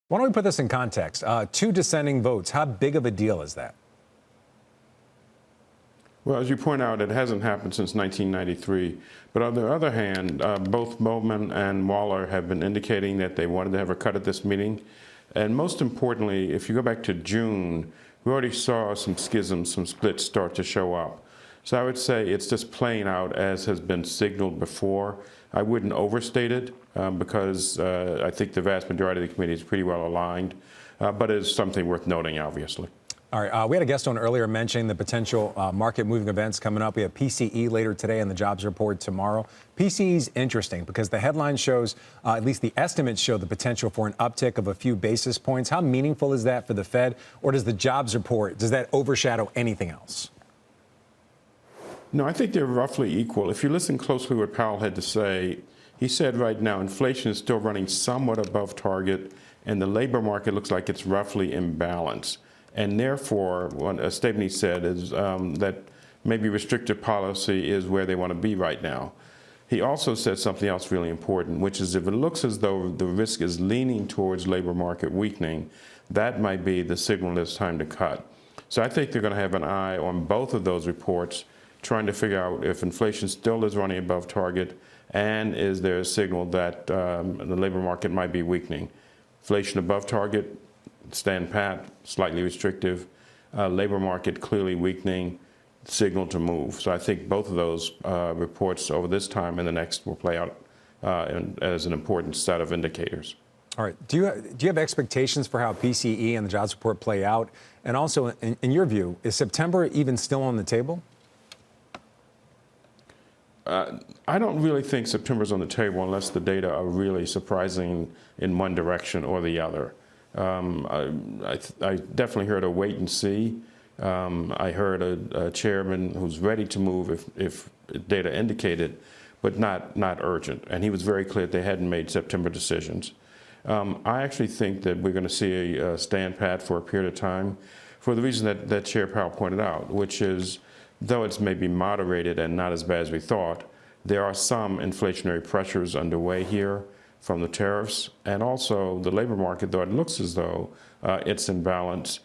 Why don't we put this in context? Two dissenting votes. How big of a deal is that? Well, as you point out, it hasn't happened since 1993. But on the other hand, both Bowman and Waller have been indicating that they wanted to have a cut at this meeting. And most importantly, if you go back to June, we already saw some schisms, some splits start to show up. So I would say it's just playing out as has been signaled before. I wouldn't overstate it because I think the vast majority of the committee is pretty well aligned, but it's something worth noting, obviously. All right. We had a guest on earlier mentioning the potential market-moving events coming up. We have PCE later today and the jobs report tomorrow. PCE is interesting because the headline shows, at least the estimates show the potential for an uptick of a few basis points. How meaningful is that for the Fed? Or does the jobs report, does that overshadow anything else? No, I think they're roughly equal. If you listen closely to what Powell had to say, he said right now inflation is still running somewhat above target, and the labor market looks like it's roughly in balance. And therefore, a statement he said is that maybe restrictive policy is where they want to be right now. He also said something else really important, which is if it looks as though the risk is leaning towards labor market weakening, that might be the signal that it's time to cut. So I think they're going to have an eye on both of those reports, trying to figure out if inflation still is running above target and is there a signal that the labor market might be weakening. Inflation above target, stand pat, slightly restrictive. Labor market clearly weakening, signal to move. So I think both of those reports over this time and the next will play out as an important set of indicators. All right. Do you have expectations for how PCE and the jobs report play out? And also, in your view, is September even still on the table? I don't really think September's on the table unless the data are really surprising in one direction or the other. I definitely heard a wait and see. I heard a chairman who's ready to move if data indicated, but not urgent. And he was very clear that they hadn't made September decisions. I actually think that we're going to see a stand pat for a period of time for the reason that Chair Powell pointed out, which is though it's maybe moderated and not as bad as we thought, there are some inflationary pressures underway here from the tariffs and also the labor market, though it looks as though it's in balance.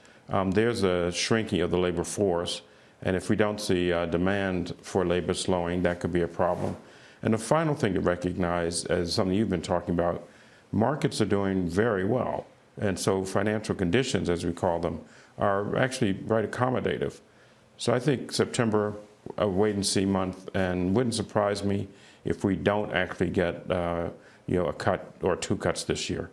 There's a shrinking of the labor force, and if we don't see demand for labor slowing, that could be a problem. And the final thing to recognize, as something you've been talking about, markets are doing very well. And so financial conditions, as we call them, are actually right accommodative. So I think September, a wait-and-see month, and wouldn't surprise me if we don't actually get a cut or two cuts this year.